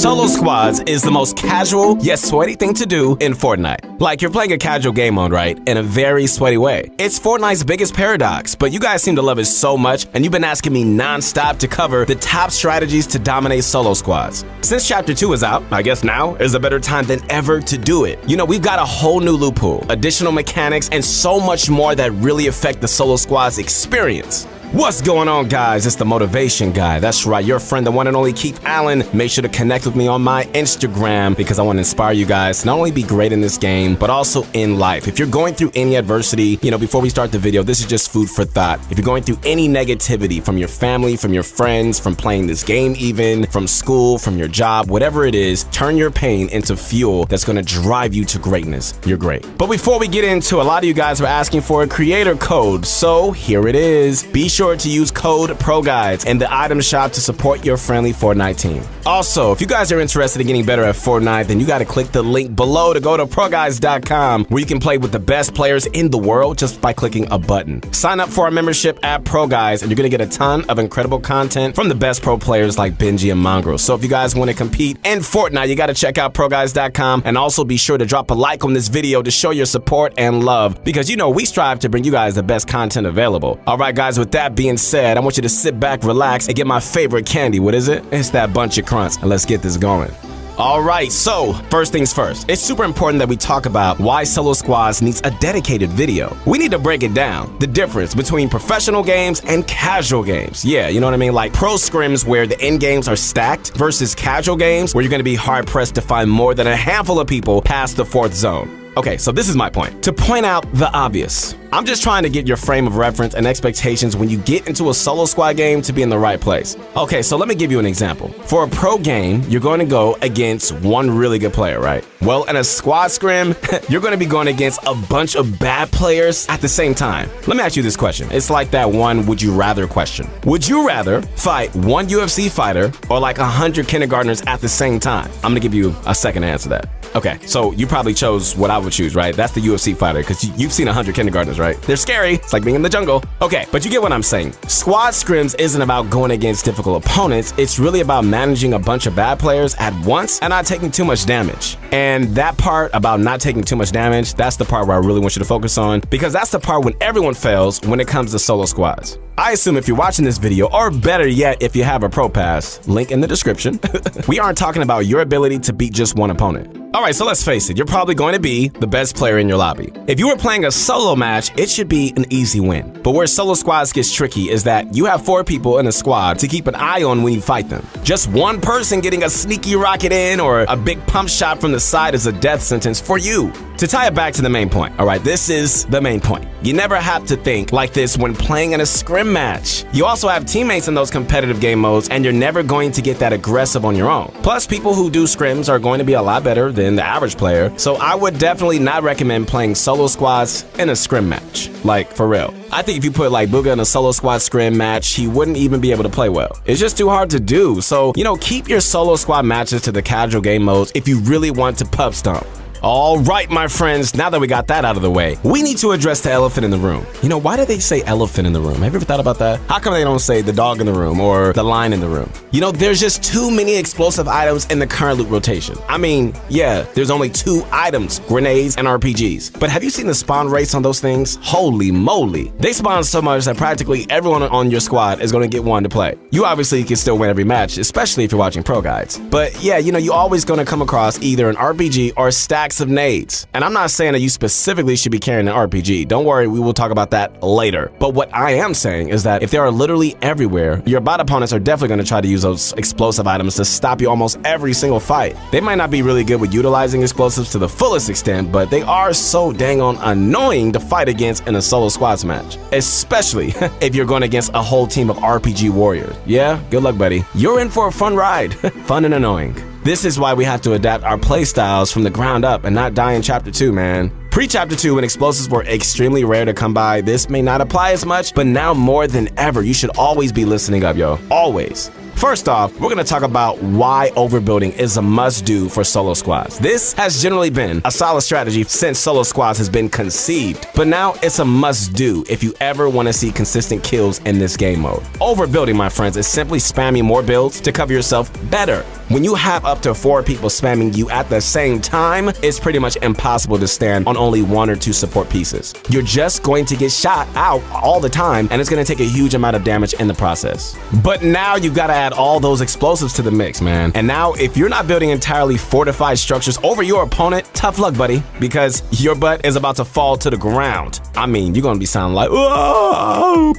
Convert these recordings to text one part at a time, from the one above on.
Solo squads is the most casual yet sweaty thing to do in Fortnite. Like, you're playing a casual game mode, right? In a very sweaty way. It's Fortnite's biggest paradox, but you guys seem to love it so much, and you've been asking me non-stop to cover the top strategies to dominate solo squads. Since Chapter 2 is out, I guess now is a better time than ever to do it. You know, we've got a whole new loot pool, additional mechanics, and so much more that really affect the solo squad's experience. What's going on, guys? It's the Motivation Guy. That's right, your friend, the one and only Keith Allen. Make sure to connect with me on my Instagram because I want to inspire you guys to not only be great in this game, but also in life. If you're going through any adversity, you know, before we start the video, this is just food for thought. If you're going through any negativity from your family, from your friends, from playing this game even, from school, from your job, whatever it is, turn your pain into fuel that's going to drive you to greatness. You're great. But before we get into, a lot of you guys were asking for a creator code, so here it is. Be sure to use code ProGuides in the item shop to support your friendly Fortnite team. Also, if you guys are interested in getting better at Fortnite, then you got to click the link below to go to ProGuides.com, where you can play with the best players in the world just by clicking a button. Sign up for our membership at ProGuides, and you're going to get a ton of incredible content from the best pro players like Benji and Mongrel. So if you guys want to compete in Fortnite, you got to check out ProGuides.com, and also be sure to drop a like on this video to show your support and love, because you know we strive to bring you guys the best content available. All right, guys, with that being said, I want you to sit back, relax, and get my favorite candy. What is it? It's that bunch of crunch, and let's get this going. All right, so first things first, it's super important that we talk about why solo squads needs a dedicated video. We need to break it down, the difference between professional games and casual games. Yeah, you know what I mean? Like pro scrims where the end games are stacked versus casual games where you're gonna be hard pressed to find more than a handful of people past the 4th zone. Okay, so this is my point. To point out the obvious, I'm just trying to get your frame of reference and expectations when you get into a solo squad game to be in the right place. Okay, so let me give you an example. For a pro game, you're going to go against one really good player, right? Well, in a squad scrim, you're going to be going against a bunch of bad players at the same time. Let me ask you this question. It's like that one would you rather question. Would you rather fight one UFC fighter or like 100 kindergartners at the same time? I'm going to give you a second to answer that. Okay, so you probably chose what I would choose, right? That's the UFC fighter, because you've seen 100 kindergartners, right? They're scary. It's like being in the jungle. Okay, but you get what I'm saying. Squad scrims isn't about going against difficult opponents. It's really about managing a bunch of bad players at once and not taking too much damage. And that part about not taking too much damage, that's the part where I really want you to focus on, because that's the part when everyone fails when it comes to solo squads. I assume if you're watching this video, or better yet, if you have a pro pass, link in the description, we aren't talking about your ability to beat just one opponent. All right, so let's face it, you're probably going to be the best player in your lobby. If you were playing a solo match, it should be an easy win. But where solo squads gets tricky is that you have 4 people in a squad to keep an eye on when you fight them. Just one person getting a sneaky rocket in or a big pump shot from the side is a death sentence for you. To tie it back to the main point, all right, this is the main point. You never have to think like this when playing in a scrim match. You also have teammates in those competitive game modes, and you're never going to get that aggressive on your own. Plus, people who do scrims are going to be a lot better than the average player, so I would definitely not recommend playing solo squads in a scrim match. Like, for real. I think if you put like Booga in a solo squad scrim match, he wouldn't even be able to play well. It's just too hard to do. So, you know, keep your solo squad matches to the casual game modes if you really want to pub stomp. All right, my friends, now that we got that out of the way, we need to address the elephant in the room. You know, why do they say elephant in the room? Have you ever thought about that? How come they don't say the dog in the room or the lion in the room? You know, there's just too many explosive items in the current loot rotation. I mean, yeah, there's only 2 items, grenades and RPGs. But have you seen the spawn rates on those things? Holy moly. They spawn so much that practically everyone on your squad is going to get one to play. You obviously can still win every match, especially if you're watching pro guides. But yeah, you know, you're always going to come across either an RPG or stacks of nades. And I'm not saying that you specifically should be carrying an RPG. Don't worry, we will talk about that later. But what I am saying is that if they are literally everywhere, your bot opponents are definitely going to try to use those explosive items to stop you almost every single fight. They might not be really good with utilizing explosives to the fullest extent, but they are so dang on annoying to fight against in a solo squads match. Especially if you're going against a whole team of RPG warriors. Yeah, good luck, buddy. You're in for a fun ride. Fun and annoying. This is why we have to adapt our playstyles from the ground up and not die in Chapter 2, man. Pre-Chapter 2, when explosives were extremely rare to come by, this may not apply as much, but now more than ever, you should always be listening up, yo. Always. First off, we're gonna talk about why overbuilding is a must-do for solo squads. This has generally been a solid strategy since solo squads has been conceived, but now it's a must-do if you ever want to see consistent kills in this game mode. Overbuilding, my friends, is simply spamming more builds to cover yourself better. When you have up to 4 people spamming you at the same time, it's pretty much impossible to stand on only 1 or 2 support pieces. You're just going to get shot out all the time, and it's going to take a huge amount of damage in the process. But now you've got to add all those explosives to the mix, man. And now if you're not building entirely fortified structures over your opponent, tough luck, buddy, because your butt is about to fall to the ground. I mean, you're going to be sounding like, oh,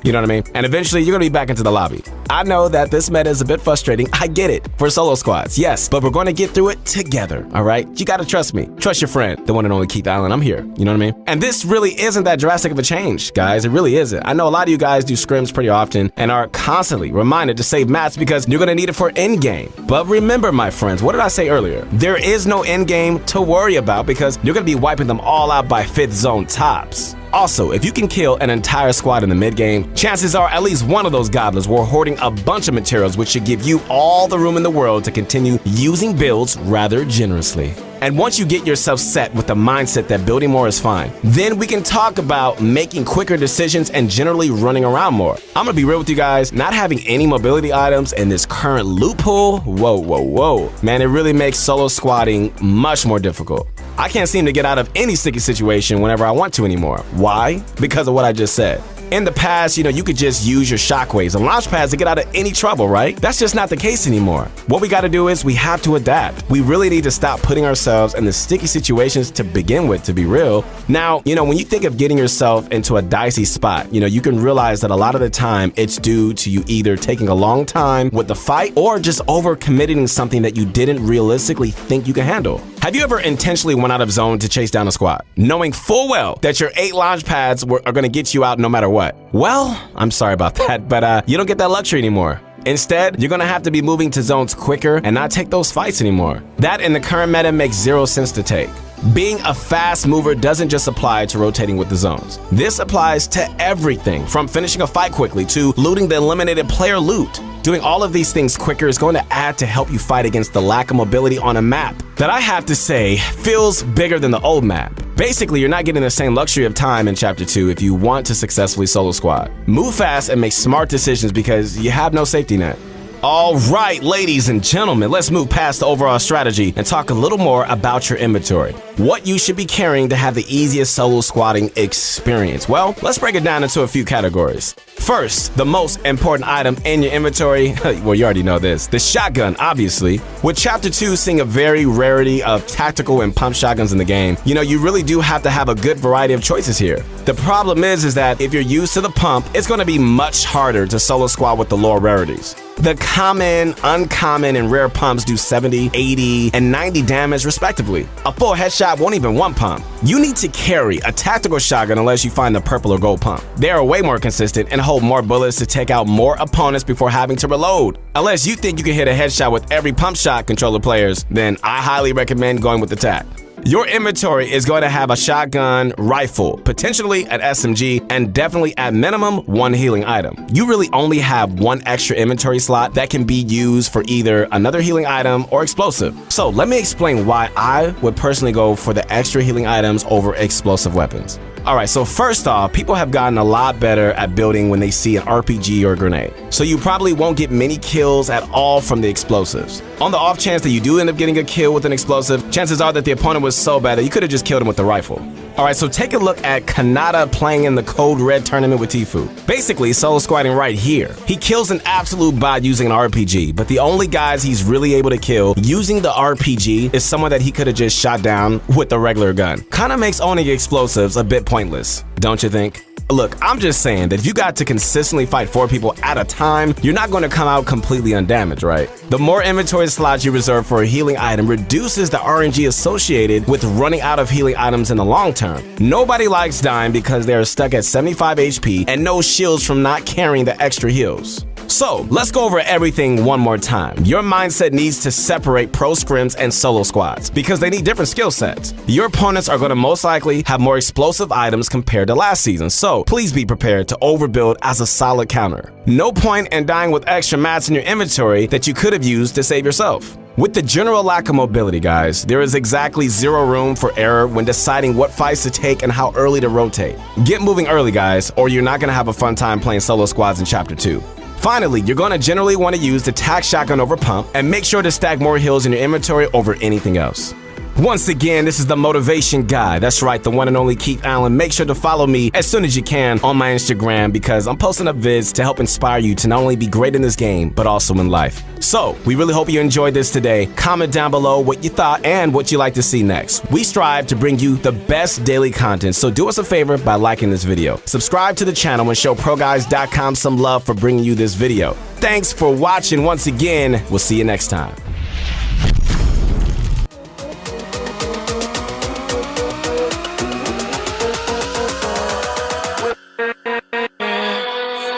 you know what I mean? And eventually you're going to be back into the lobby. I know that this meta is a bit frustrating. I get it. For solo squads, yes, but we're going to get through it together, all right? You got to trust me. Trust your friend, the one and only Keith Allen. I'm here, you know what I mean? And this really isn't that drastic of a change, guys. It really isn't. I know a lot of you guys do scrims pretty often and are constantly reminded to save mats because you're going to need it for endgame. But remember, my friends, what did I say earlier? There is no endgame to worry about because you're going to be wiping them all out by 5th zone tops. Also, if you can kill an entire squad in the mid-game, chances are at least one of those goblins were hoarding a bunch of materials, which should give you all the room in the world to continue using builds rather generously. And once you get yourself set with the mindset that building more is fine, then we can talk about making quicker decisions and generally running around more. I'm gonna be real with you guys, not having any mobility items in this current loot pool, whoa. Man, it really makes solo squatting much more difficult. I can't seem to get out of any sticky situation whenever I want to anymore. Why? Because of what I just said. In the past, you could just use your shockwaves and launch pads to get out of any trouble, right? That's just not the case anymore. What we gotta do is we have to adapt. We really need to stop putting ourselves in the sticky situations to begin with, to be real. Now, when you think of getting yourself into a dicey spot, you can realize that a lot of the time it's due to you either taking a long time with the fight or just overcommitting something that you didn't realistically think you could handle. Have you ever intentionally went out of zone to chase down a squad, knowing full well that your 8 launch pads are gonna get you out no matter what? Well, I'm sorry about that, but you don't get that luxury anymore. Instead, you're gonna have to be moving to zones quicker and not take those fights anymore. That in the current meta makes 0 sense to take. Being a fast mover doesn't just apply to rotating with the zones. This applies to everything from finishing a fight quickly to looting the eliminated player loot. Doing all of these things quicker is going to add to help you fight against the lack of mobility on a map that I have to say feels bigger than the old map. Basically, you're not getting the same luxury of time in Chapter 2 if you want to successfully solo squad. Move fast and make smart decisions because you have no safety net. All right, ladies and gentlemen, let's move past the overall strategy and talk a little more about your inventory. What you should be carrying to have the easiest solo squatting experience. Well, let's break it down into a few categories. First, the most important item in your inventory, well, you already know this, the shotgun, obviously. With Chapter 2 seeing a very rarity of tactical and pump shotguns in the game, you really do have to have a good variety of choices here. The problem is that if you're used to the pump, it's going to be much harder to solo squad with the lower rarities. The common, uncommon, and rare pumps do 70, 80, and 90 damage respectively. A full headshot won't even one pump. You need to carry a tactical shotgun unless you find the purple or gold pump. They are way more consistent and hold more bullets to take out more opponents before having to reload. Unless you think you can hit a headshot with every pump shot controller players, then I highly recommend going with the tac. Your inventory is going to have a shotgun, rifle, potentially an SMG, and definitely at minimum 1 healing item. You really only have 1 extra inventory slot that can be used for either another healing item or explosive. So let me explain why I would personally go for the extra healing items over explosive weapons. Alright, so first off, people have gotten a lot better at building when they see an RPG or a grenade. So you probably won't get many kills at all from the explosives. On the off chance that you do end up getting a kill with an explosive, chances are that the opponent was so bad that you could have just killed him with the rifle. Alright, so take a look at Kanata playing in the Code Red tournament with Tfue. Basically, solo squatting right here. He kills an absolute bot using an RPG, but the only guys he's really able to kill using the RPG is someone that he could have just shot down with a regular gun. Kinda makes owning explosives a bit pointless, don't you think? Look, I'm just saying that if you got to consistently fight 4 people at a time, you're not going to come out completely undamaged, right? The more inventory slots you reserve for a healing item reduces the RNG associated with running out of healing items in the long term. Nobody likes dying because they are stuck at 75 HP and no shields from not carrying the extra heals. So, let's go over everything one more time. Your mindset needs to separate pro scrims and solo squads because they need different skill sets. Your opponents are going to most likely have more explosive items compared to last season, so please be prepared to overbuild as a solid counter. No point in dying with extra mats in your inventory that you could have used to save yourself. With the general lack of mobility, guys, there is exactly zero room for error when deciding what fights to take and how early to rotate. Get moving early, guys, or you're not going to have a fun time playing solo squads in Chapter 2. Finally, you're going to generally want to use the tac shotgun over pump and make sure to stack more heals in your inventory over anything else. Once again, this is the Motivation Guy. That's right, the one and only Keith Allen. Make sure to follow me as soon as you can on my Instagram because I'm posting up vids to help inspire you to not only be great in this game, but also in life. So, we really hope you enjoyed this today. Comment down below what you thought and what you'd like to see next. We strive to bring you the best daily content, so do us a favor by liking this video. Subscribe to the channel and show ProGuides.com some love for bringing you this video. Thanks for watching once again. We'll see you next time.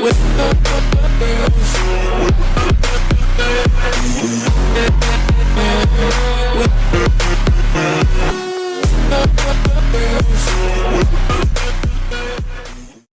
With